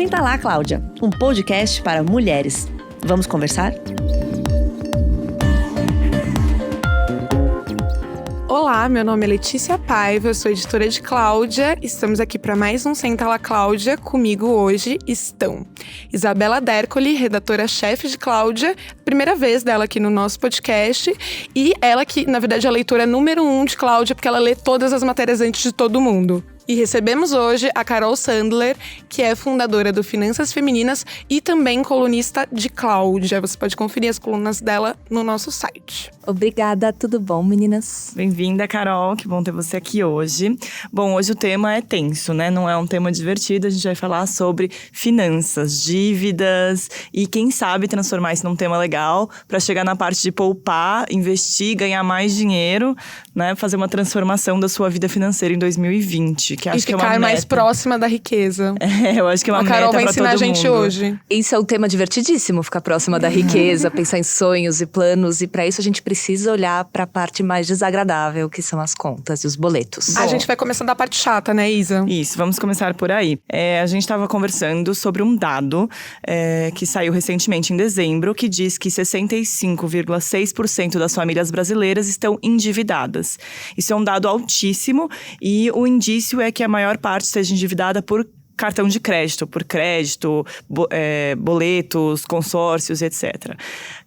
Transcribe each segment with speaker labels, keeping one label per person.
Speaker 1: Senta lá, Cláudia, um podcast para mulheres. Vamos conversar?
Speaker 2: Olá, meu nome é Letícia Paiva, eu sou editora de Cláudia. Estamos aqui para mais um Senta lá, Cláudia. Comigo hoje estão Isabela Dercoli, redatora-chefe de Cláudia, primeira vez dela aqui no nosso podcast, e ela que, na verdade, é a leitora número 1 de Cláudia, porque ela lê todas as matérias antes de todo mundo. E recebemos hoje a Carol Sandler, que é fundadora do Finanças Femininas e também colunista de Cláudia. Você pode conferir as colunas dela no nosso site.
Speaker 3: Obrigada, tudo bom, meninas?
Speaker 4: Bem-vinda, Carol, que bom ter você aqui hoje. Bom, hoje o tema é tenso, né? Não é um tema divertido, a gente vai falar sobre finanças, dívidas e quem sabe transformar isso num tema legal para chegar na parte de poupar, investir, ganhar mais dinheiro, né? Fazer uma transformação da sua vida financeira em 2020. Que acho que é uma meta.
Speaker 2: Mais próxima da riqueza.
Speaker 4: Eu acho que é uma meta pra todo mundo.
Speaker 2: A Carol vai ensinar a gente hoje.
Speaker 3: Isso é um tema divertidíssimo, ficar próxima da riqueza, pensar em sonhos e planos. E para isso a gente precisa olhar para a parte mais desagradável, que são as contas e os boletos.
Speaker 2: A gente vai começar da parte chata, né, Isa?
Speaker 4: Isso, vamos começar por aí. A gente estava conversando sobre um dado que saiu recentemente em dezembro, que diz que 65,6% das famílias brasileiras estão endividadas. Isso é um dado altíssimo e o indício é que a maior parte esteja endividada por cartão de crédito, boletos, consórcios, etc.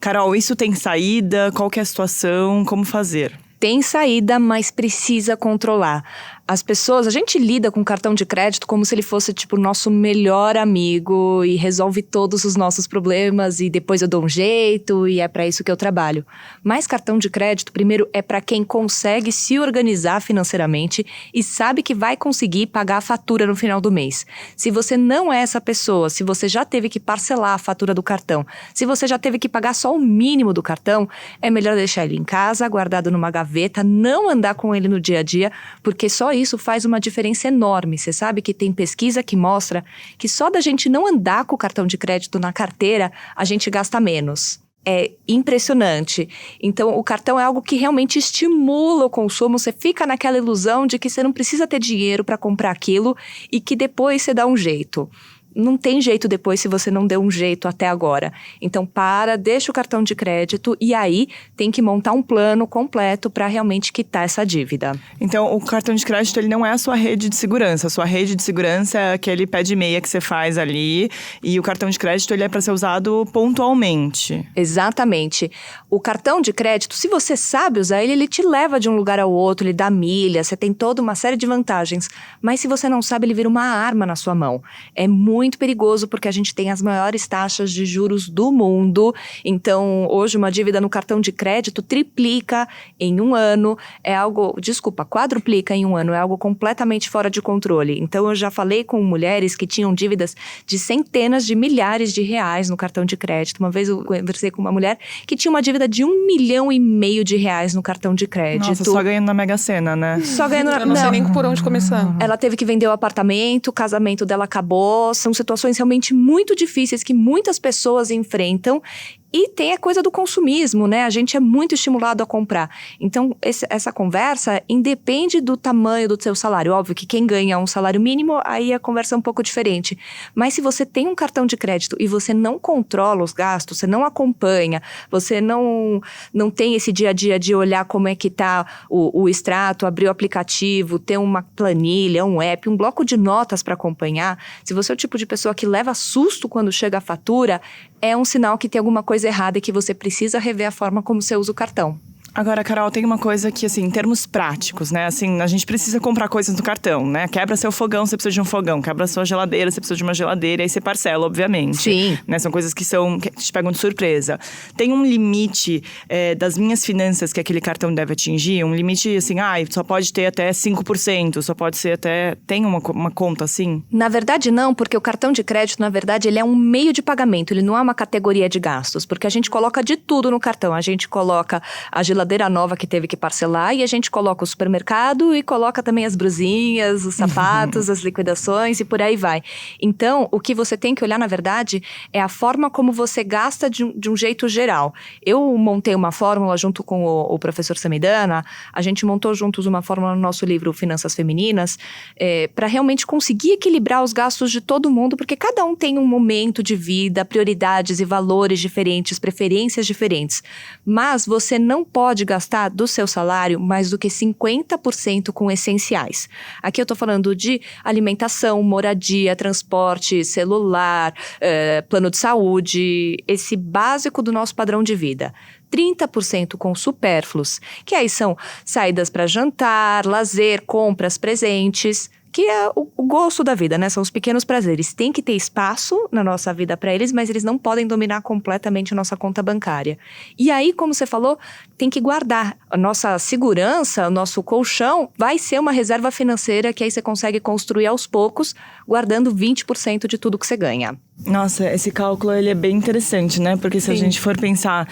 Speaker 4: Carol, isso tem saída? Qual que é a situação? Como fazer?
Speaker 3: Tem saída, mas precisa controlar. As pessoas, a gente lida com cartão de crédito como se ele fosse, tipo, nosso melhor amigo e resolve todos os nossos problemas e depois eu dou um jeito e é para isso que eu trabalho. Mas cartão de crédito, primeiro, é para quem consegue se organizar financeiramente e sabe que vai conseguir pagar a fatura no final do mês. Se você não é essa pessoa, se você já teve que parcelar a fatura do cartão, se você já teve que pagar só o mínimo do cartão, é melhor deixar ele em casa, guardado numa gaveta, não andar com ele no dia a dia, porque só isso faz uma diferença enorme. Você sabe que tem pesquisa que mostra que só da gente não andar com o cartão de crédito na carteira, a gente gasta menos. É impressionante. Então, o cartão é algo que realmente estimula o consumo. Você fica naquela ilusão de que você não precisa ter dinheiro para comprar aquilo e que depois você dá um jeito. Não tem jeito depois se você não deu um jeito até agora. Então, deixa o cartão de crédito e aí tem que montar um plano completo para realmente quitar essa dívida.
Speaker 4: Então, o cartão de crédito, ele não é a sua rede de segurança. A sua rede de segurança é aquele pé de meia que você faz ali. E o cartão de crédito, ele é para ser usado pontualmente.
Speaker 3: Exatamente. O cartão de crédito, se você sabe usar ele, ele te leva de um lugar ao outro, ele dá milha, você tem toda uma série de vantagens. Mas se você não sabe, ele vira uma arma na sua mão. É muito perigoso porque a gente tem as maiores taxas de juros do mundo. Então, hoje uma dívida no cartão de crédito triplica em um ano. Quadruplica em um ano. É algo completamente fora de controle. Então, eu já falei com mulheres que tinham dívidas de centenas de milhares de reais no cartão de crédito. Uma vez eu conversei com uma mulher que tinha uma dívida de R$1,5 milhão de reais no cartão de crédito.
Speaker 4: Nossa, só ganhando na Mega Sena, né?
Speaker 3: Só ganhando
Speaker 2: Eu não sei nem por onde começar.
Speaker 3: Ela teve que vender o apartamento, o casamento dela acabou. São situações realmente muito difíceis que muitas pessoas enfrentam. E tem a coisa do consumismo, né? A gente é muito estimulado a comprar. Então, essa conversa independe do tamanho do seu salário. Óbvio que quem ganha um salário mínimo, aí a conversa é um pouco diferente. Mas se você tem um cartão de crédito e você não controla os gastos, você não acompanha, você não tem esse dia a dia de olhar como é que tá o extrato, abrir o aplicativo, ter uma planilha, um app, um bloco de notas para acompanhar. Se você é o tipo de pessoa que leva susto quando chega a fatura, é um sinal que tem alguma coisa errada e que você precisa rever a forma como você usa o cartão.
Speaker 4: Agora, Carol, tem uma coisa que, assim, em termos práticos, né? Assim, a gente precisa comprar coisas no cartão, né? Quebra seu fogão, você precisa de um fogão. Quebra sua geladeira, você precisa de uma geladeira. Aí você parcela, obviamente.
Speaker 3: Sim.
Speaker 4: Né? São coisas que te pegam de surpresa. Tem um limite das minhas finanças que aquele cartão deve atingir? Um limite, assim, só pode ter até 5%, só pode ser até... Tem uma conta assim?
Speaker 3: Na verdade, não, porque o cartão de crédito, na verdade, ele é um meio de pagamento. Ele não é uma categoria de gastos, porque a gente coloca de tudo no cartão. A gente coloca a geladeira geladeira nova que teve que parcelar e a gente coloca o supermercado e coloca também as brusinhas, os sapatos, as liquidações e por aí vai. Então, o que você tem que olhar, na verdade, é a forma como você gasta de um jeito geral. Eu montei uma fórmula junto com o professor Samidana, a gente montou juntos uma fórmula no nosso livro Finanças Femininas, para realmente conseguir equilibrar os gastos de todo mundo, porque cada um tem um momento de vida, prioridades e valores diferentes, preferências diferentes. Mas você não pode gastar do seu salário mais do que 50% com essenciais. Aqui eu estou falando de alimentação, moradia, transporte, celular, plano de saúde, esse básico do nosso padrão de vida. 30% com supérfluos, que aí são saídas para jantar, lazer, compras, presentes, que é o gosto da vida, né? São os pequenos prazeres. Tem que ter espaço na nossa vida para eles, mas eles não podem dominar completamente a nossa conta bancária. E aí, como você falou, tem que guardar. A nossa segurança, o nosso colchão, vai ser uma reserva financeira que aí você consegue construir aos poucos, guardando 20% de tudo que você ganha.
Speaker 4: Nossa, esse cálculo ele é bem interessante, né? Porque se a gente for pensar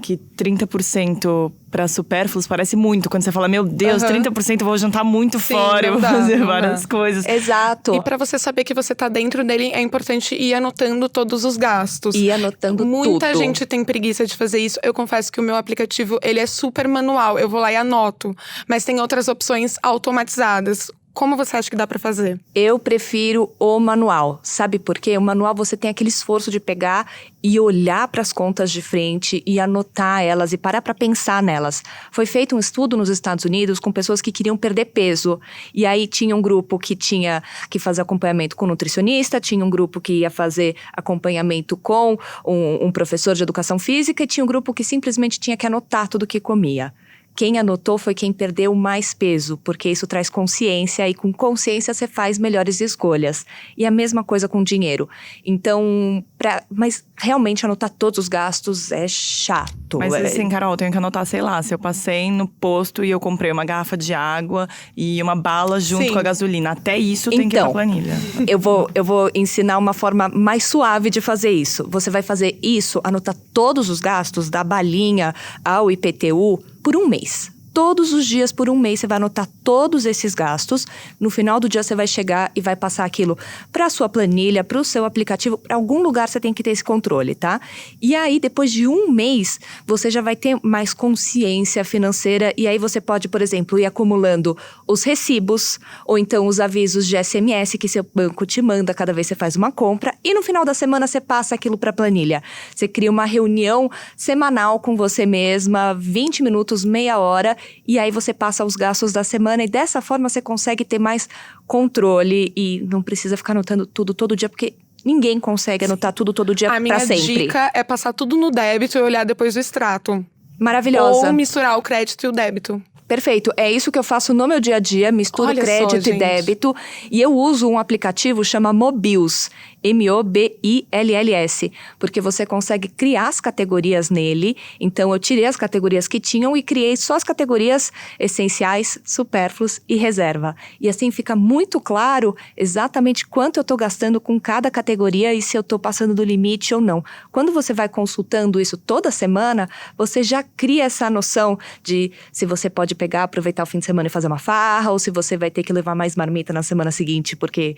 Speaker 4: que 30% para supérfluos parece muito. Quando você fala, meu Deus, 30% eu vou jantar muito fora, eu vou fazer várias coisas.
Speaker 3: Exato.
Speaker 2: E para você saber que você tá dentro dele, é importante ir anotando todos os gastos.
Speaker 3: Ir anotando tudo.
Speaker 2: Muita gente tem preguiça de fazer isso. Eu confesso que o meu aplicativo, ele é super manual. Eu vou lá e anoto. Mas tem outras opções automatizadas. Como você acha que dá pra fazer?
Speaker 3: Eu prefiro o manual. Sabe por quê? O manual você tem aquele esforço de pegar e olhar para as contas de frente e anotar elas e parar para pensar nelas. Foi feito um estudo nos Estados Unidos com pessoas que queriam perder peso. E aí tinha um grupo que tinha que fazer acompanhamento com nutricionista, tinha um grupo que ia fazer acompanhamento com um professor de educação física e tinha um grupo que simplesmente tinha que anotar tudo o que comia. Quem anotou foi quem perdeu mais peso, porque isso traz consciência e com consciência você faz melhores escolhas. E a mesma coisa com dinheiro. Então, mas realmente anotar todos os gastos é chato.
Speaker 4: Mas assim, Carol, eu tenho que anotar, sei lá, se eu passei no posto e eu comprei uma garrafa de água e uma bala junto com a gasolina. Até isso tem que ir pra planilha.
Speaker 3: Eu vou ensinar uma forma mais suave de fazer isso. Você vai fazer isso, anotar todos os gastos, da balinha ao IPTU, por um mês. Todos os dias, por um mês, você vai anotar todos esses gastos. No final do dia, você vai chegar e vai passar aquilo para a sua planilha, para o seu aplicativo. Para algum lugar, você tem que ter esse controle, tá? E aí, depois de um mês, você já vai ter mais consciência financeira. E aí, você pode, por exemplo, ir acumulando os recibos ou então os avisos de SMS que seu banco te manda cada vez que você faz uma compra. E no final da semana, você passa aquilo para a planilha. Você cria uma reunião semanal com você mesma, 20 minutos, meia hora. E aí você passa os gastos da semana e dessa forma você consegue ter mais controle e não precisa ficar anotando tudo todo dia, porque ninguém consegue anotar tudo todo dia pra sempre.
Speaker 2: A minha dica é passar tudo no débito e olhar depois do extrato.
Speaker 3: Maravilhosa.
Speaker 2: Ou misturar o crédito e o débito.
Speaker 3: Perfeito, é isso que eu faço no meu dia a dia, misturo crédito e débito. E eu uso um aplicativo chama Mobills, MOBILLS, porque você consegue criar as categorias nele. Então eu tirei as categorias que tinham e criei só as categorias essenciais, supérfluos e reserva. E assim fica muito claro exatamente quanto eu estou gastando com cada categoria e se eu estou passando do limite ou não. Quando você vai consultando isso toda semana, você já cria essa noção de se você pode pegar, aproveitar o fim de semana e fazer uma farra, ou se você vai ter que levar mais marmita na semana seguinte porque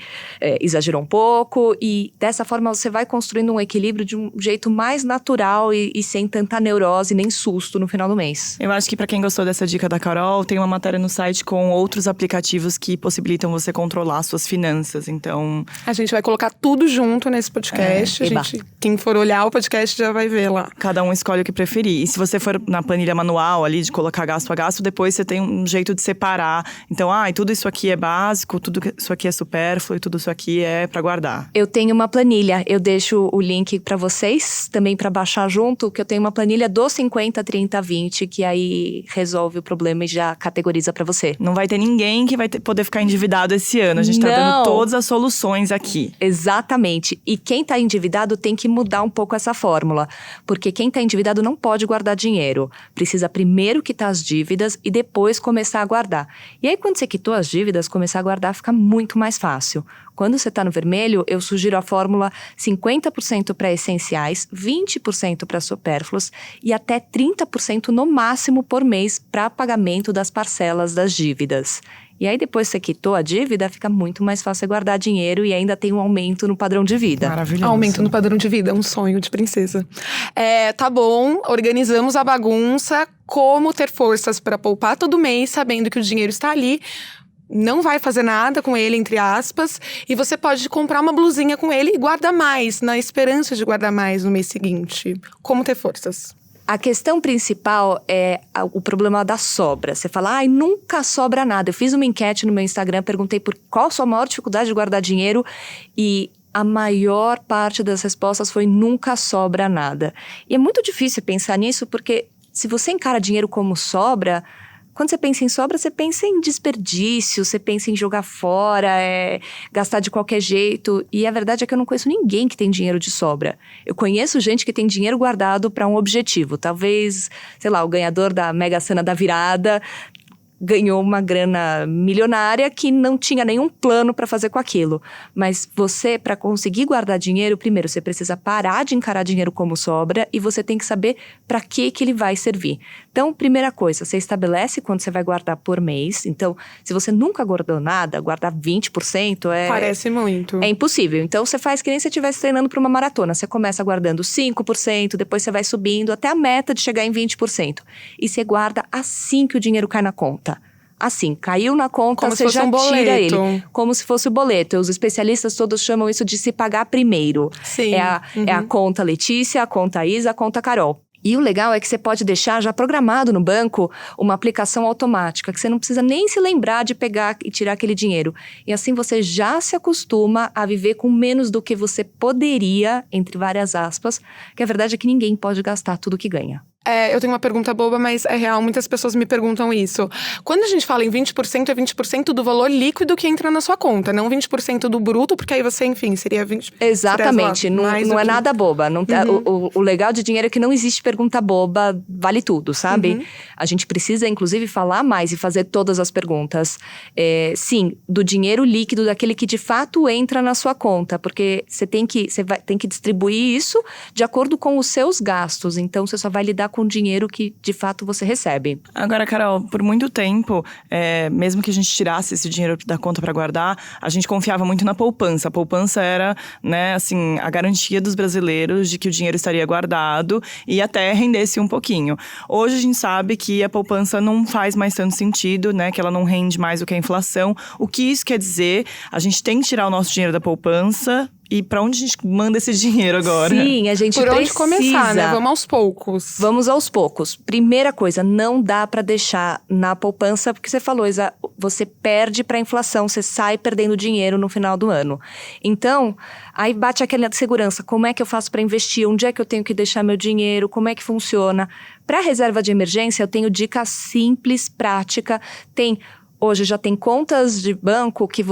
Speaker 3: exagerou um pouco. E dessa forma você vai construindo um equilíbrio de um jeito mais natural e sem tanta neurose nem susto no final do mês.
Speaker 4: Eu acho que pra quem gostou dessa dica da Carol, tem uma matéria no site com outros aplicativos que possibilitam você controlar suas finanças, então...
Speaker 2: A gente vai colocar tudo junto nesse podcast. Quem for olhar o podcast já vai ver lá.
Speaker 4: Cada um escolhe o que preferir. E se você for na planilha manual ali, de colocar gasto a gasto, depois você tem um jeito de separar. Então, tudo isso aqui é básico, tudo isso aqui é supérfluo e tudo isso aqui é pra guardar.
Speaker 3: Eu tenho uma planilha, eu deixo o link pra vocês, também pra baixar junto, que eu tenho uma planilha do 50, 30, 20, que aí resolve o problema e já categoriza pra você.
Speaker 4: Não vai ter ninguém que vai poder ficar endividado esse ano. A gente tá dando todas as soluções aqui.
Speaker 3: Exatamente. E quem tá endividado tem que mudar um pouco essa fórmula. Porque quem tá endividado não pode guardar dinheiro. Precisa primeiro quitar as dívidas e depois começar a guardar. E aí, quando você quitou as dívidas, começar a guardar fica muito mais fácil. Quando você está no vermelho, eu sugiro a fórmula 50% para essenciais, 20% para supérfluos e até 30% no máximo por mês para pagamento das parcelas das dívidas. E aí, depois que você quitou a dívida, fica muito mais fácil você guardar dinheiro e ainda tem um aumento no padrão de vida.
Speaker 4: Maravilhoso.
Speaker 2: Aumento no padrão de vida, um sonho de princesa. Tá bom, organizamos a bagunça. Como ter forças para poupar todo mês, sabendo que o dinheiro está ali. Não vai fazer nada com ele, entre aspas. E você pode comprar uma blusinha com ele e guardar mais, na esperança de guardar mais no mês seguinte. Como ter forças?
Speaker 3: A questão principal é o problema da sobra. Você fala, nunca sobra nada. Eu fiz uma enquete no meu Instagram, perguntei por qual a sua maior dificuldade de guardar dinheiro e a maior parte das respostas foi nunca sobra nada. E é muito difícil pensar nisso porque se você encara dinheiro como sobra, quando você pensa em sobra, você pensa em desperdício, você pensa em jogar fora, gastar de qualquer jeito. E a verdade é que eu não conheço ninguém que tem dinheiro de sobra. Eu conheço gente que tem dinheiro guardado para um objetivo. Talvez, sei lá, o ganhador da Mega Sena da virada ganhou uma grana milionária que não tinha nenhum plano para fazer com aquilo. Mas você, para conseguir guardar dinheiro, primeiro você precisa parar de encarar dinheiro como sobra e você tem que saber para que ele vai servir. Então, primeira coisa, você estabelece quanto você vai guardar por mês. Então, se você nunca guardou nada, guardar 20%
Speaker 2: Parece muito.
Speaker 3: É impossível. Então, você faz que nem se você estivesse treinando para uma maratona. Você começa guardando 5%, depois você vai subindo até a meta de chegar em 20%. E você guarda assim que o dinheiro cai na conta. Assim, caiu na conta,
Speaker 2: como
Speaker 3: você já tira ele.
Speaker 2: Como
Speaker 3: se fosse o boleto. Os especialistas todos chamam isso de se pagar primeiro.
Speaker 2: Sim.
Speaker 3: É a conta Letícia, a conta Isa, a conta Carol. E o legal é que você pode deixar já programado no banco uma aplicação automática, que você não precisa nem se lembrar de pegar e tirar aquele dinheiro. E assim você já se acostuma a viver com menos do que você poderia, entre várias aspas, que a verdade é que ninguém pode gastar tudo que ganha.
Speaker 2: Eu tenho uma pergunta boba, mas é real. Muitas pessoas me perguntam isso. Quando a gente fala em 20%, é 20% do valor líquido que entra na sua conta. Não 20% do bruto, porque aí você, enfim, seria 20%.
Speaker 3: Exatamente.
Speaker 2: Seria,
Speaker 3: não é nada boba. Não, o legal de dinheiro é que não existe pergunta boba, vale tudo, sabe? A gente precisa, inclusive, falar mais e fazer todas as perguntas. Sim, do dinheiro líquido, daquele que de fato entra na sua conta. Porque você tem que distribuir isso de acordo com os seus gastos. Então, você só vai lidar com o dinheiro que, de fato, você recebe.
Speaker 4: Agora, Carol, por muito tempo, mesmo que a gente tirasse esse dinheiro da conta para guardar, a gente confiava muito na poupança. A poupança era, né, assim, a garantia dos brasileiros de que o dinheiro estaria guardado e até rendesse um pouquinho. Hoje a gente sabe que a poupança não faz mais tanto sentido, né, que ela não rende mais do que a inflação. O que isso quer dizer? A gente tem que tirar o nosso dinheiro da poupança. E pra onde a gente manda esse dinheiro agora?
Speaker 3: Sim, a gente precisa.
Speaker 2: Por onde começar, né? Vamos aos poucos.
Speaker 3: Vamos aos poucos. Primeira coisa, não dá pra deixar na poupança, porque você falou, Isa, você perde pra inflação, você sai perdendo dinheiro no final do ano. Então, aí bate aquela segurança. Como é que eu faço pra investir? Onde é que eu tenho que deixar meu dinheiro? Como é que funciona? Pra reserva de emergência, eu tenho dica simples, prática. Hoje já tem contas de banco que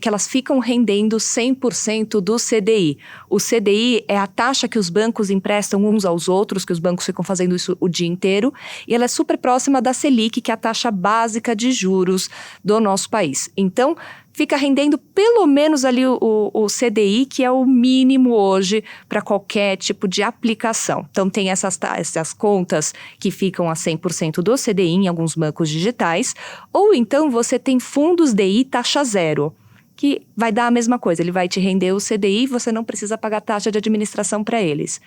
Speaker 3: elas ficam rendendo 100% do CDI. O CDI é a taxa que os bancos emprestam uns aos outros, que os bancos ficam fazendo isso o dia inteiro. E ela é super próxima da Selic, que é a taxa básica de juros do nosso país. Então, fica rendendo pelo menos ali o CDI, que é o mínimo hoje para qualquer tipo de aplicação. Então, tem essas contas que ficam a 100% do CDI em alguns bancos digitais. Ou então, você tem fundos DI taxa zero, que vai dar a mesma coisa. Ele vai te render o CDI e você não precisa pagar taxa de administração para eles.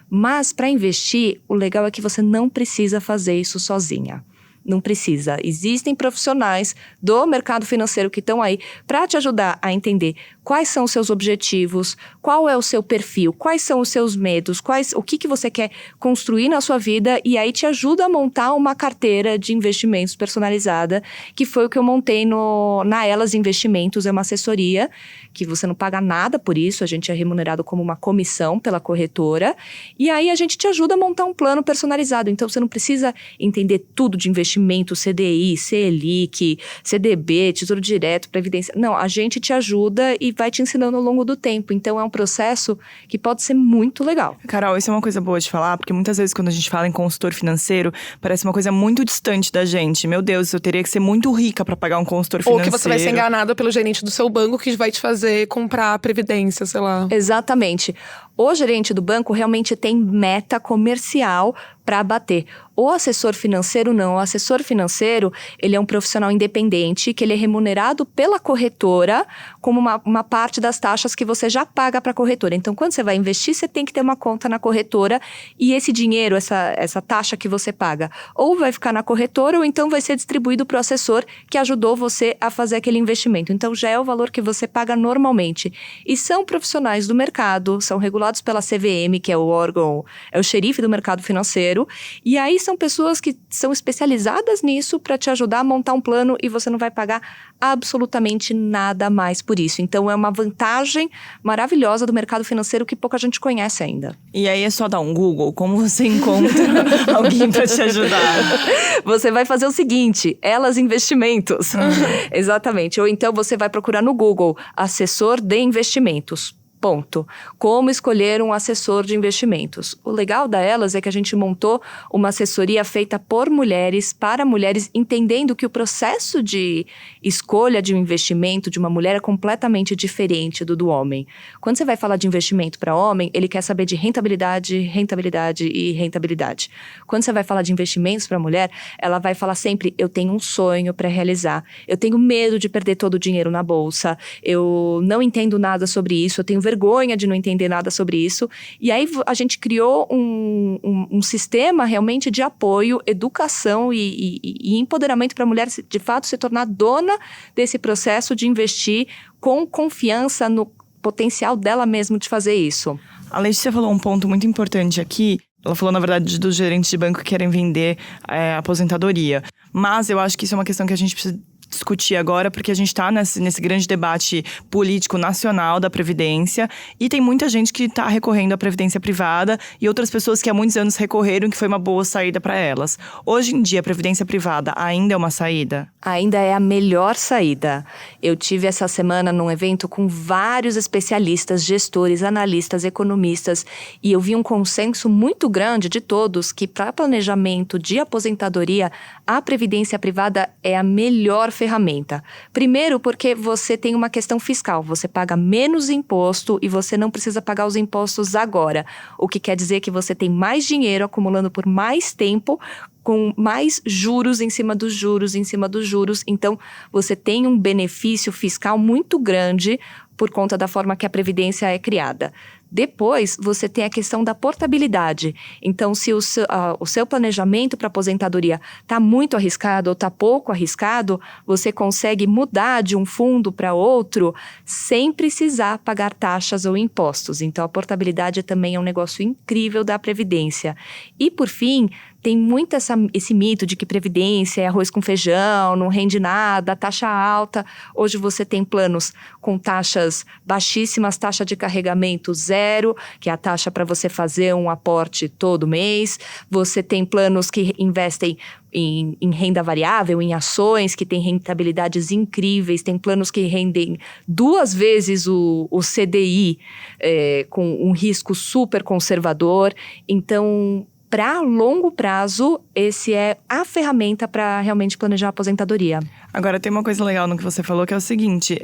Speaker 3: Mas, para investir, o legal é que você não precisa fazer isso sozinha. Não precisa. Existem profissionais do mercado financeiro que estão aí para te ajudar a entender quais são os seus objetivos, qual é o seu perfil, quais são os seus medos, o que você quer construir na sua vida, e aí te ajuda a montar uma carteira de investimentos personalizada, que foi o que eu montei na Elas Investimentos. É uma assessoria que você não paga nada por isso, a gente é remunerado como uma comissão pela corretora, e aí a gente te ajuda a montar um plano personalizado. Então, você não precisa entender tudo de investimento investimento, CDI, Selic, CDB, Tesouro Direto, Previdência. Não, a gente te ajuda e vai te ensinando ao longo do tempo. Então, é um processo que pode ser muito legal.
Speaker 4: Carol, isso é uma coisa boa de falar, porque muitas vezes quando a gente fala em consultor financeiro, parece uma coisa muito distante da gente. Meu Deus, eu teria que ser muito rica para pagar um consultor financeiro.
Speaker 2: Ou que você vai ser enganada pelo gerente do seu banco que vai te fazer comprar a previdência, sei lá.
Speaker 3: Exatamente. O gerente do banco realmente tem meta comercial para bater. O assessor financeiro não. O assessor financeiro, ele é um profissional independente, que ele é remunerado pela corretora como uma parte das taxas que você já paga para a corretora. Então, quando você vai investir, você tem que ter uma conta na corretora e esse dinheiro, essa taxa que você paga, ou vai ficar na corretora ou então vai ser distribuído para o assessor que ajudou você a fazer aquele investimento. Então, já é o valor que você paga normalmente. E são profissionais do mercado, são regulados pela CVM, que é o órgão, é o xerife do mercado financeiro. E aí são pessoas que são especializadas nisso para te ajudar a montar um plano e você não vai pagar absolutamente nada mais por isso. Então é uma vantagem maravilhosa do mercado financeiro que pouca gente conhece ainda.
Speaker 4: E aí é só dar um Google, como você encontra alguém para te ajudar?
Speaker 3: Você vai fazer o seguinte, Elas Investimentos. Exatamente. Ou então você vai procurar no Google, assessor de investimentos. Ponto. Como escolher um assessor de investimentos. O legal da Elas é que a gente montou uma assessoria feita por mulheres, para mulheres, entendendo que o processo de escolha de um investimento de uma mulher é completamente diferente do homem. Quando você vai falar de investimento para homem, ele quer saber de rentabilidade, rentabilidade e rentabilidade. Quando você vai falar de investimentos para mulher, ela vai falar sempre, eu tenho um sonho para realizar, eu tenho medo de perder todo o dinheiro na bolsa, eu não entendo nada sobre isso, eu tenho vergonha de não entender nada sobre isso. E aí a gente criou um sistema realmente de apoio, educação e empoderamento para a mulher, de fato, se tornar dona desse processo de investir com confiança no potencial dela mesma de fazer isso.
Speaker 4: A Letícia falou um ponto muito importante aqui. Ela falou, na verdade, dos gerentes de banco que querem vender aposentadoria. Mas eu acho que isso é uma questão que a gente precisa discutir agora, porque a gente está nesse grande debate político nacional da Previdência e tem muita gente que está recorrendo à Previdência privada e outras pessoas que há muitos anos recorreram, que foi uma boa saída para elas. Hoje em dia, a Previdência privada ainda é uma saída?
Speaker 3: Ainda é a melhor saída. Eu tive essa semana num evento com vários especialistas, gestores, analistas, economistas, e eu vi um consenso muito grande de todos que para planejamento de aposentadoria, a Previdência privada é a melhor ferramenta. Primeiro, porque você tem uma questão fiscal, você paga menos imposto e você não precisa pagar os impostos agora, o que quer dizer que você tem mais dinheiro acumulando por mais tempo, com mais juros em cima dos juros, em cima dos juros. Então, você tem um benefício fiscal muito grande por conta da forma que a Previdência é criada. Depois, você tem a questão da portabilidade. Então, se o seu planejamento para aposentadoria está muito arriscado ou está pouco arriscado, você consegue mudar de um fundo para outro sem precisar pagar taxas ou impostos. Então, a portabilidade também é um negócio incrível da Previdência. E, por fim, tem muito esse mito de que Previdência é arroz com feijão, não rende nada, taxa alta. Hoje você tem planos com taxas baixíssimas, taxa de carregamento zero, que é a taxa para você fazer um aporte todo mês. Você tem planos que investem em renda variável, em ações, que têm rentabilidades incríveis. Tem planos que rendem 2 vezes o CDI, com um risco super conservador. Então, para longo prazo, esse é a ferramenta para realmente planejar a aposentadoria.
Speaker 4: Agora, tem uma coisa legal no que você falou, que é o seguinte,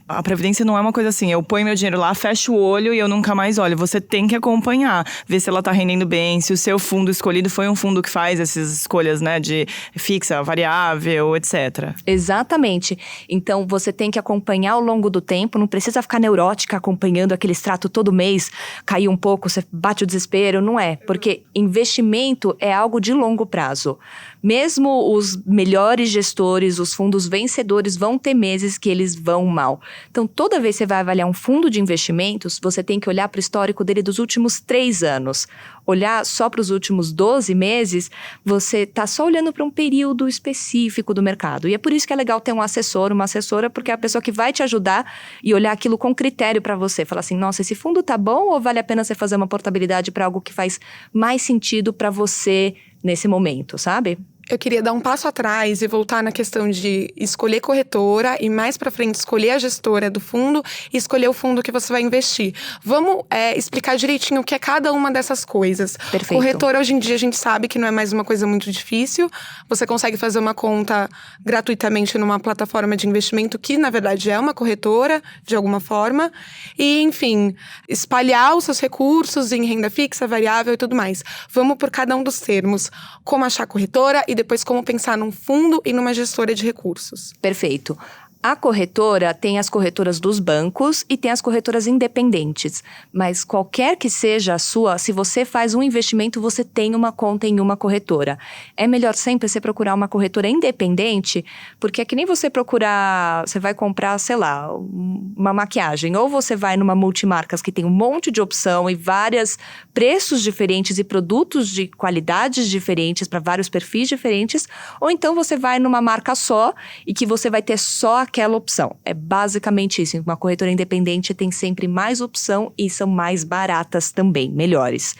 Speaker 4: a Previdência não é uma coisa assim, eu ponho meu dinheiro lá, fecho o olho e eu nunca mais olho. Você tem que acompanhar, ver se ela tá rendendo bem, se o seu fundo escolhido foi um fundo que faz essas escolhas, né, de fixa, variável, etc.
Speaker 3: Exatamente. Então, você tem que acompanhar ao longo do tempo, não precisa ficar neurótica acompanhando aquele extrato todo mês, cair um pouco, você bate o desespero, não é. Porque investimento é algo de longo prazo. Mesmo os melhores gestores, os fundos vencedores vão ter meses que eles vão mal. Então, toda vez que você vai avaliar um fundo de investimentos, você tem que olhar para o histórico dele dos últimos 3 anos. Olhar só para os últimos 12 meses, você está só olhando para um período específico do mercado. E é por isso que é legal ter um assessor, uma assessora, porque é a pessoa que vai te ajudar e olhar aquilo com critério para você. Falar assim, nossa, esse fundo tá bom ou vale a pena você fazer uma portabilidade para algo que faz mais sentido para você nesse momento, sabe?
Speaker 2: Eu queria dar um passo atrás e voltar na questão de escolher corretora e mais pra frente escolher a gestora do fundo e escolher o fundo que você vai investir. Vamos explicar direitinho o que é cada uma dessas coisas.
Speaker 3: Perfeito.
Speaker 2: Corretora, hoje em dia, a gente sabe que não é mais uma coisa muito difícil. Você consegue fazer uma conta gratuitamente numa plataforma de investimento que, na verdade, é uma corretora, de alguma forma. E, enfim, espalhar os seus recursos em renda fixa, variável e tudo mais. Vamos por cada um dos termos. Como achar corretora e depois como pensar num fundo e numa gestora de recursos.
Speaker 3: Perfeito. A corretora tem as corretoras dos bancos e tem as corretoras independentes. Mas qualquer que seja a sua, se você faz um investimento, você tem uma conta em uma corretora. É melhor sempre você procurar uma corretora independente, porque é que nem você procurar, você vai comprar, sei lá, uma maquiagem. Ou você vai numa multimarcas que tem um monte de opção e vários preços diferentes e produtos de qualidades diferentes para vários perfis diferentes. Ou então você vai numa marca só e que você vai ter só aquela opção. É basicamente isso. Uma corretora independente tem sempre mais opção e são mais baratas também, melhores.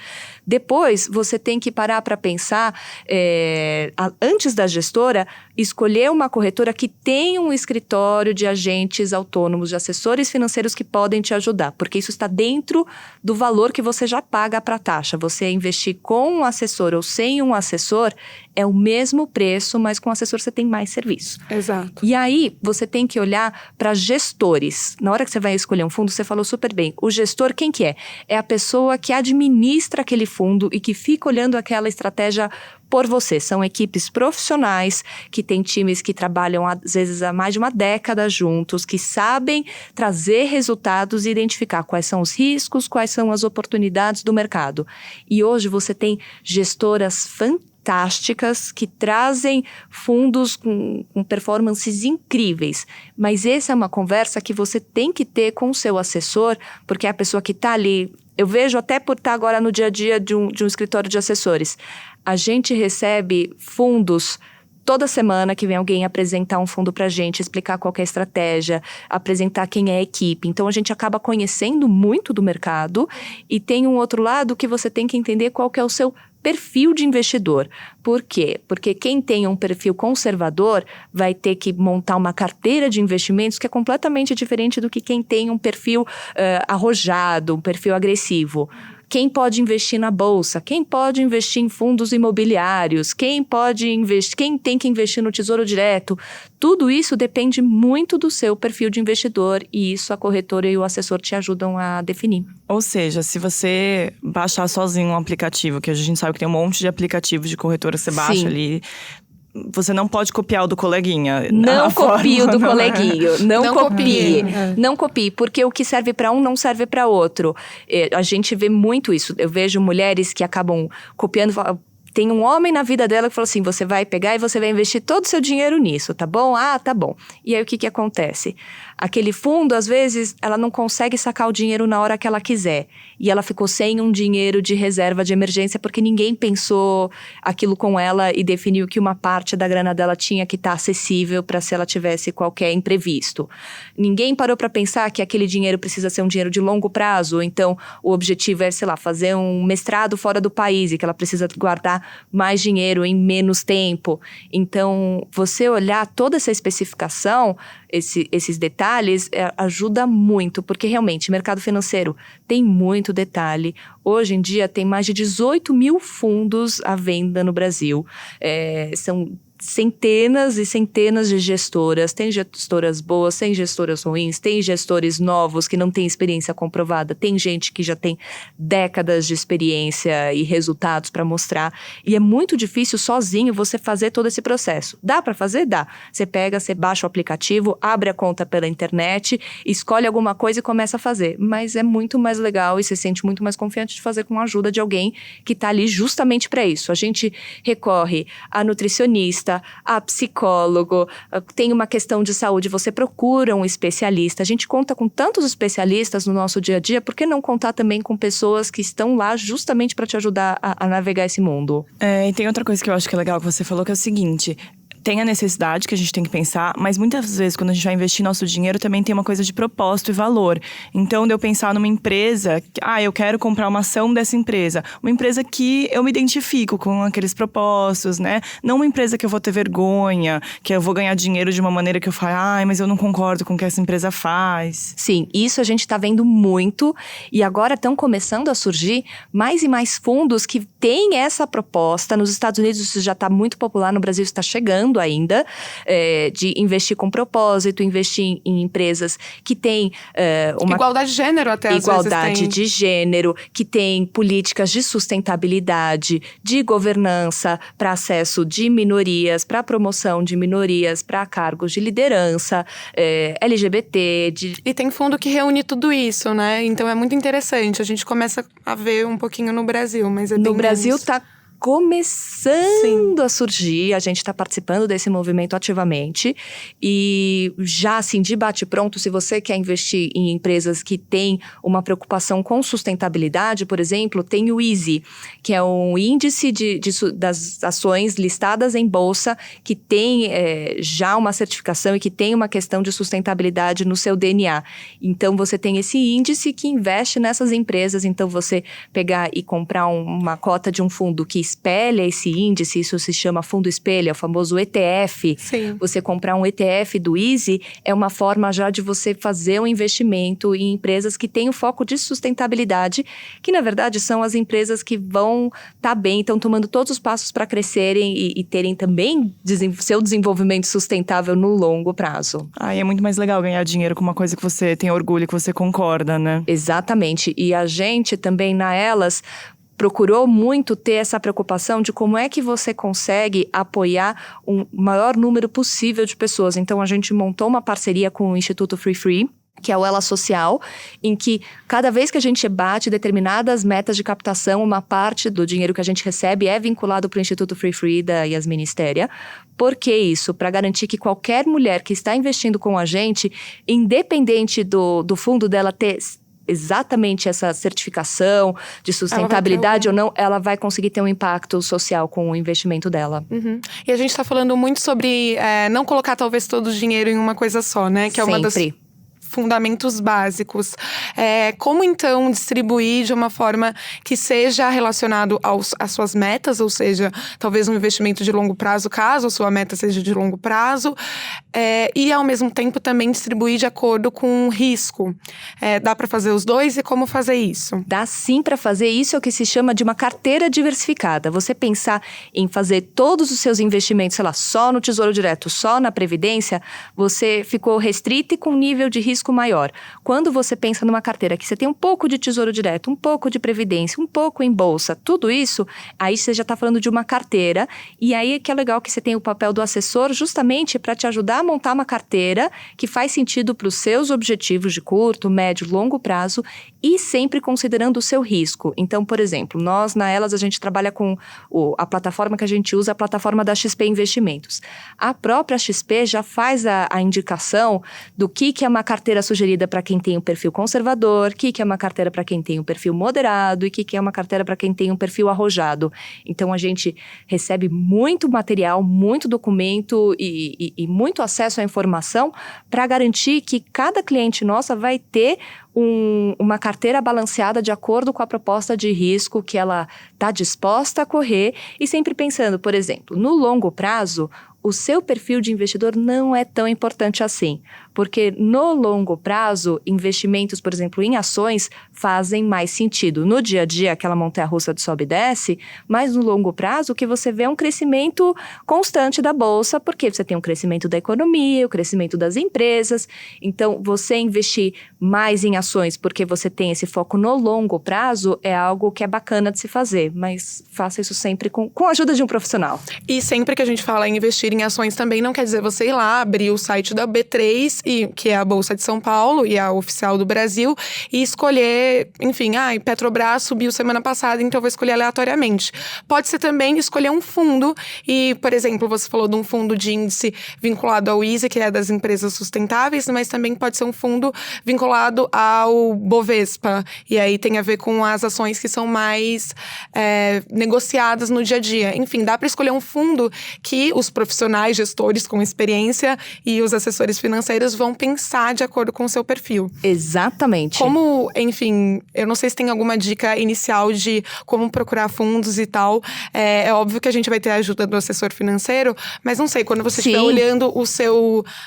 Speaker 3: Depois, você tem que parar para pensar, antes da gestora, escolher uma corretora que tenha um escritório de agentes autônomos, de assessores financeiros que podem te ajudar, porque isso está dentro do valor que você já paga para a taxa. Você investir com um assessor ou sem um assessor é o mesmo preço, mas com o assessor você tem mais serviço.
Speaker 2: Exato.
Speaker 3: E aí, você tem que olhar para gestores. Na hora que você vai escolher um fundo, você falou super bem. O gestor, quem que é? É a pessoa que administra aquele fundo e que fica olhando aquela estratégia por você. São equipes profissionais, que têm times que trabalham, às vezes, há mais de uma década juntos, que sabem trazer resultados e identificar quais são os riscos, quais são as oportunidades do mercado. E hoje você tem gestoras fantásticas que trazem fundos com performances incríveis. Mas essa é uma conversa que você tem que ter com o seu assessor, porque é a pessoa que está ali. Eu vejo até por estar agora no dia a dia de um escritório de assessores. A gente recebe fundos toda semana que vem alguém apresentar um fundo pra gente, explicar qual que é a estratégia, apresentar quem é a equipe. Então, a gente acaba conhecendo muito do mercado e tem um outro lado que você tem que entender qual que é o seu perfil de investidor. Por quê? Porque quem tem um perfil conservador vai ter que montar uma carteira de investimentos que é completamente diferente do que quem tem um perfil arrojado, um perfil agressivo. Quem pode investir na bolsa? Quem pode investir em fundos imobiliários? Quem tem que investir no Tesouro Direto? Tudo isso depende muito do seu perfil de investidor e isso a corretora e o assessor te ajudam a definir.
Speaker 4: Ou seja, se você baixar sozinho um aplicativo, que a gente sabe que tem um monte de aplicativos de corretora que você baixa ali, você não pode copiar o do coleguinha.
Speaker 3: Não copie o do coleguinho. Não copie.
Speaker 2: copie.
Speaker 3: Não copie, porque o que serve para um não serve para outro. A gente vê muito isso. Eu vejo mulheres que acabam copiando. Tem um homem na vida dela que falou assim, você vai pegar e você vai investir todo o seu dinheiro nisso, tá bom? Ah, tá bom. E aí o que acontece? Aquele fundo, às vezes, ela não consegue sacar o dinheiro na hora que ela quiser. E ela ficou sem um dinheiro de reserva de emergência porque ninguém pensou aquilo com ela e definiu que uma parte da grana dela tinha que estar acessível para se ela tivesse qualquer imprevisto. Ninguém parou para pensar que aquele dinheiro precisa ser um dinheiro de longo prazo. Então, o objetivo é, sei lá, fazer um mestrado fora do país e que ela precisa guardar mais dinheiro em menos tempo. Então, você olhar toda essa especificação, esses detalhes, ajuda muito, porque realmente, mercado financeiro tem muito detalhe. Hoje em dia, tem mais de 18 mil fundos à venda no Brasil. São centenas e centenas de gestoras. Tem gestoras boas, tem gestoras ruins, tem gestores novos que não têm experiência comprovada, tem gente que já tem décadas de experiência e resultados para mostrar. E é muito difícil sozinho você fazer todo esse processo. Dá para fazer? Dá. Você pega, você baixa o aplicativo, abre a conta pela internet, escolhe alguma coisa e começa a fazer. Mas é muito mais legal e você se sente muito mais confiante de fazer com a ajuda de alguém que está ali justamente para isso. A gente recorre a nutricionista, a psicólogo, tem uma questão de saúde, você procura um especialista. A gente conta com tantos especialistas no nosso dia a dia, por que não contar também com pessoas que estão lá justamente para te ajudar a navegar esse mundo?
Speaker 4: E tem outra coisa que eu acho que é legal que você falou, que é o seguinte: tem a necessidade que a gente tem que pensar, mas muitas vezes quando a gente vai investir nosso dinheiro também tem uma coisa de propósito e valor. Então, de eu pensar numa empresa, eu quero comprar uma ação dessa empresa. Uma empresa que eu me identifico com aqueles propósitos, né? Não uma empresa que eu vou ter vergonha, que eu vou ganhar dinheiro de uma maneira que eu falo, mas eu não concordo com o que essa empresa faz.
Speaker 3: Sim, isso a gente está vendo muito e agora estão começando a surgir mais e mais fundos que têm essa proposta. Nos Estados Unidos isso já está muito popular, no Brasil está chegando ainda, de investir com propósito, investir em empresas que têm uma…
Speaker 2: Igualdade de gênero até, às vezes,
Speaker 3: Igualdade de gênero, que tem políticas de sustentabilidade, de governança, para acesso de minorias, para promoção de minorias, para cargos de liderança, LGBT…
Speaker 2: E tem fundo que reúne tudo isso, né? Então é muito interessante. A gente começa a ver um pouquinho no Brasil, mas é bem
Speaker 3: No Brasil
Speaker 2: menos.
Speaker 3: está começando a surgir, a gente está participando desse movimento ativamente e já assim, de bate-pronto, se você quer investir em empresas que têm uma preocupação com sustentabilidade, por exemplo, tem o ISE, que é um índice das ações listadas em bolsa que tem já uma certificação e que tem uma questão de sustentabilidade no seu DNA. Então, você tem esse índice que investe nessas empresas, então você pegar e comprar uma cota de um fundo que espelha esse índice, isso se chama fundo espelho, é o famoso ETF.
Speaker 2: Sim.
Speaker 3: Você comprar um ETF do ISE é uma forma já de você fazer um investimento em empresas que têm o foco de sustentabilidade, que na verdade são as empresas que vão estar bem, estão tomando todos os passos para crescerem e terem também seu desenvolvimento sustentável no longo prazo.
Speaker 4: É muito mais legal ganhar dinheiro com uma coisa que você tem orgulho, que você concorda, né?
Speaker 3: Exatamente. E a gente também na Elas procurou muito ter essa preocupação de como é que você consegue apoiar um maior número possível de pessoas. Então, a gente montou uma parceria com o Instituto Free, que é o Ela Social, em que cada vez que a gente bate determinadas metas de captação, uma parte do dinheiro que a gente recebe é vinculado para o Instituto Free da Yasmin Steria. Por que isso? Para garantir que qualquer mulher que está investindo com a gente, independente do fundo dela ter exatamente essa certificação de sustentabilidade ou não, ela vai conseguir ter um impacto social com o investimento dela.
Speaker 2: Uhum. E a gente está falando muito sobre não colocar talvez todo o dinheiro em uma coisa só, né? Que é uma das fundamentos básicos. Como então distribuir de uma forma que seja relacionado às suas metas, ou seja, talvez um investimento de longo prazo, caso a sua meta seja de longo prazo, e ao mesmo tempo também distribuir de acordo com o risco. Dá para fazer os dois e como fazer isso?
Speaker 3: Dá sim para fazer isso, é o que se chama de uma carteira diversificada. Você pensar em fazer todos os seus investimentos, sei lá, só no Tesouro Direto, só na Previdência, você ficou restrito e com nível de risco maior. Quando você pensa numa carteira que você tem um pouco de Tesouro Direto, um pouco de Previdência, um pouco em Bolsa, tudo isso, aí você já está falando de uma carteira, e aí é que é legal que você tem o papel do assessor justamente para te ajudar a montar uma carteira que faz sentido para os seus objetivos de curto, médio, longo prazo e sempre considerando o seu risco. Então, por exemplo, nós na Elas a gente trabalha com a plataforma que a gente usa, a plataforma da XP Investimentos. A própria XP já faz a indicação do que é uma carteira sugerida para quem tem um perfil conservador, o que é uma carteira para quem tem um perfil moderado e o que é uma carteira para quem tem um perfil arrojado. Então, a gente recebe muito material, muito documento e muito acesso à informação para garantir que cada cliente nossa vai ter uma carteira balanceada de acordo com a proposta de risco que ela está disposta a correr e sempre pensando, por exemplo, no longo prazo, o seu perfil de investidor não é tão importante assim, porque no longo prazo, investimentos, por exemplo, em ações fazem mais sentido. No dia a dia, aquela montanha-russa de sobe e desce, mas no longo prazo o que você vê é um crescimento constante da bolsa, porque você tem um crescimento da economia, o crescimento das empresas. Então, você investir mais em ações porque você tem esse foco no longo prazo é algo que é bacana de se fazer, mas faça isso sempre com a ajuda de um profissional.
Speaker 2: E sempre que a gente fala em investir em ações também não quer dizer você ir lá, abrir o site da B3 que é a Bolsa de São Paulo e a oficial do Brasil, e escolher, enfim, Petrobras subiu semana passada, então eu vou escolher aleatoriamente. Pode ser também escolher um fundo e, por exemplo, você falou de um fundo de índice vinculado ao ISE, que é das empresas sustentáveis, mas também pode ser um fundo vinculado ao Bovespa, e aí tem a ver com as ações que são mais negociadas no dia a dia. Enfim, dá para escolher um fundo que os profissionais, gestores com experiência e os assessores financeiros vão pensar de acordo com o seu perfil.
Speaker 3: Exatamente.
Speaker 2: Como, enfim, eu não sei se tem alguma dica inicial de como procurar fundos e tal. É óbvio que a gente vai ter a ajuda do assessor financeiro, mas não sei, quando você estiver olhando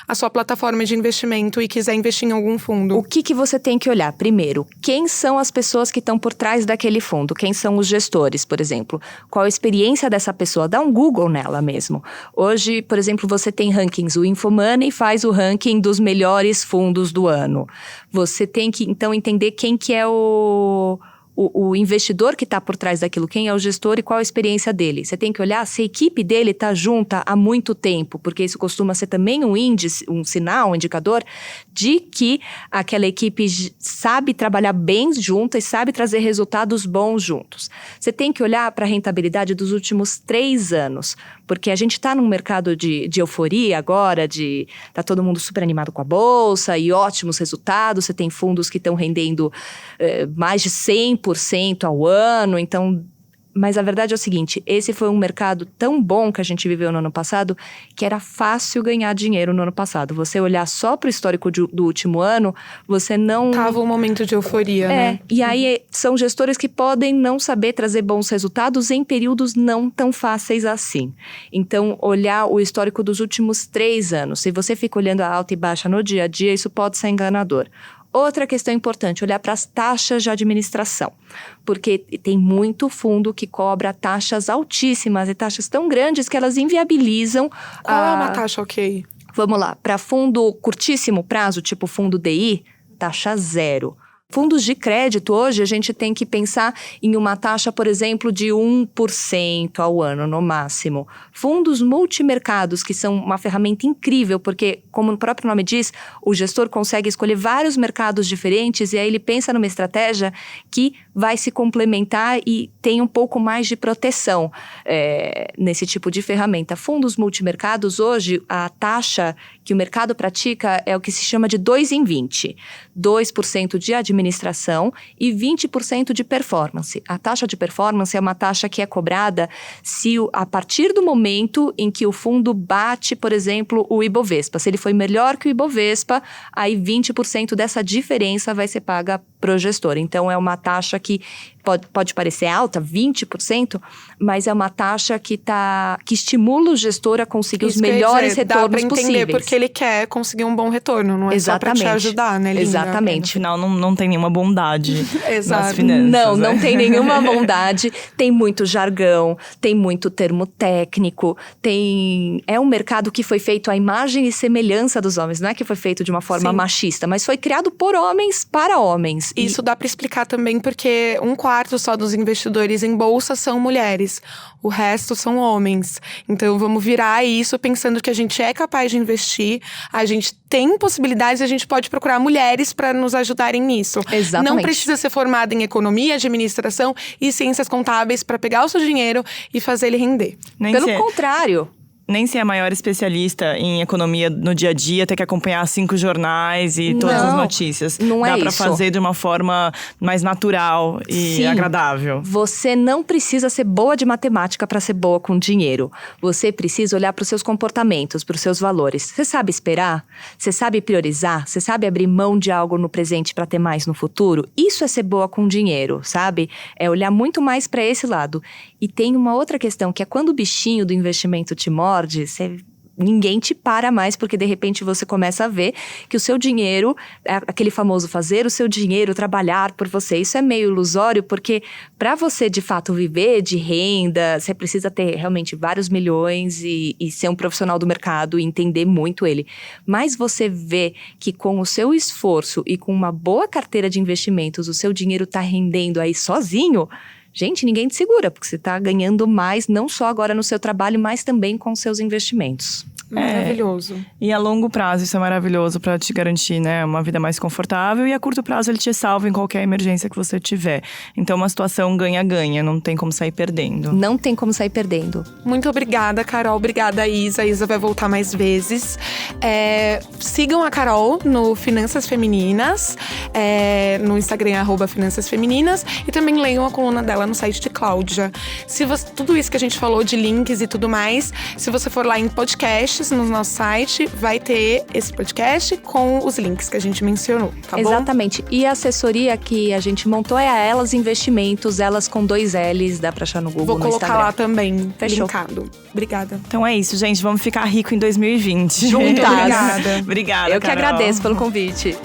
Speaker 2: a sua plataforma de investimento e quiser investir em algum fundo.
Speaker 3: O que você tem que olhar? Primeiro, quem são as pessoas que estão por trás daquele fundo? Quem são os gestores, por exemplo? Qual a experiência dessa pessoa? Dá um Google nela mesmo. Hoje, por exemplo, você tem rankings. O Infomoney faz o ranking dos melhores fundos do ano. Você tem que, então, entender quem que é o investidor que está por trás daquilo, quem é o gestor e qual a experiência dele. Você tem que olhar se a equipe dele está junta há muito tempo, porque isso costuma ser também um índice, um sinal, um indicador de que aquela equipe sabe trabalhar bem junta e sabe trazer resultados bons juntos. Você tem que olhar para a rentabilidade dos últimos 3 anos, porque a gente está num mercado de euforia agora, tá todo mundo super animado com a bolsa e ótimos resultados. Você tem fundos que estão rendendo mais de 100% ao ano, então... Mas a verdade é o seguinte, esse foi um mercado tão bom que a gente viveu no ano passado, que era fácil ganhar dinheiro no ano passado. Você olhar só para o histórico do último ano, você não...
Speaker 2: Tava um momento de euforia, né?
Speaker 3: E aí são gestores que podem não saber trazer bons resultados em períodos não tão fáceis assim. Então, olhar o histórico dos últimos 3 anos. Se você fica olhando a alta e baixa no dia a dia, isso pode ser enganador. Outra questão importante, olhar para as taxas de administração, porque tem muito fundo que cobra taxas altíssimas e taxas tão grandes que elas inviabilizam...
Speaker 2: Qual é uma taxa ok?
Speaker 3: Vamos lá, para fundo curtíssimo prazo, tipo fundo DI, taxa 0. Fundos de crédito, hoje, a gente tem que pensar em uma taxa, por exemplo, de 1% ao ano, no máximo. Fundos multimercados, que são uma ferramenta incrível, porque, como o próprio nome diz, o gestor consegue escolher vários mercados diferentes e aí ele pensa numa estratégia que vai se complementar e tem um pouco mais de proteção nesse tipo de ferramenta. Fundos multimercados, hoje, a taxa que o mercado pratica é o que se chama de 2 em 20. 2% de administração e 20% de performance. A taxa de performance é uma taxa que é cobrada a partir do momento em que o fundo bate, por exemplo, o Ibovespa. Se ele foi melhor que o Ibovespa, aí 20% dessa diferença vai ser paga para o gestor. Então, é uma taxa que pode parecer alta, 20%, mas é uma taxa que estimula o gestor a conseguir os melhores retornos possíveis. Dá para entender
Speaker 2: porque ele quer conseguir um bom retorno, não é só para te ajudar, né, linda?
Speaker 3: Exatamente.
Speaker 4: No final, não tem nenhuma bondade nas finanças.
Speaker 3: Não tem nenhuma bondade. Tem muito jargão, tem muito termo técnico, é um mercado que foi feito à imagem e semelhança dos homens. Não é que foi feito de uma forma machista, mas foi criado por homens para homens.
Speaker 2: Isso dá para explicar também porque 1/4 só dos investidores em bolsa são mulheres. O resto são homens. Então, vamos virar isso pensando que a gente é capaz de investir, a gente tem possibilidades e a gente pode procurar mulheres para nos ajudarem nisso.
Speaker 3: Exatamente.
Speaker 2: Não precisa ser formada em economia, administração e ciências contábeis para pegar o seu dinheiro e fazer ele render.
Speaker 3: Pelo contrário.
Speaker 4: Nem ser a maior especialista em economia no dia a dia, ter que acompanhar 5 jornais e todas as notícias.
Speaker 3: Não é isso.
Speaker 4: Dá pra fazer de uma forma mais natural e agradável.
Speaker 3: Você não precisa ser boa de matemática para ser boa com dinheiro. Você precisa olhar para os seus comportamentos, para os seus valores. Você sabe esperar? Você sabe priorizar? Você sabe abrir mão de algo no presente para ter mais no futuro? Isso é ser boa com dinheiro, sabe? É olhar muito mais para esse lado. E tem uma outra questão, que é quando o bichinho do investimento te morde, ninguém te para mais, porque de repente você começa a ver que o seu dinheiro, aquele famoso fazer o seu dinheiro trabalhar por você, isso é meio ilusório, porque para você de fato viver de renda, você precisa ter realmente vários milhões e ser um profissional do mercado e entender muito ele. Mas você vê que com o seu esforço e com uma boa carteira de investimentos, o seu dinheiro está rendendo aí sozinho. Gente, ninguém te segura, porque você está ganhando mais, não só agora no seu trabalho, mas também com seus investimentos.
Speaker 2: Maravilhoso.
Speaker 4: E a longo prazo isso é maravilhoso pra te garantir, né, uma vida mais confortável. E a curto prazo ele te salva em qualquer emergência que você tiver. Então uma situação ganha-ganha, não tem como sair perdendo.
Speaker 3: Não tem como sair perdendo.
Speaker 2: Muito obrigada, Carol. Obrigada, Isa. A Isa vai voltar mais vezes. Sigam a Carol no Finanças Femininas, no Instagram, @Finanças Femininas. E também leiam a coluna dela no site de Cláudia. Tudo isso que a gente falou de links e tudo mais, se você for lá em podcasts no nosso site, vai ter esse podcast com os links que a gente mencionou, tá bom?
Speaker 3: Exatamente. E a assessoria que a gente montou é a Elas Investimentos, elas com 2 L's, dá pra achar no Google,
Speaker 2: Vou
Speaker 3: no
Speaker 2: colocar
Speaker 3: Instagram.
Speaker 2: lá também,
Speaker 3: Fechou.
Speaker 2: linkado. Obrigada.
Speaker 4: Então é isso, gente. Vamos ficar rico em 2020.
Speaker 3: Juntas.
Speaker 2: Obrigada.
Speaker 4: Obrigada,
Speaker 3: Eu que
Speaker 4: Carol.
Speaker 3: agradeço pelo convite.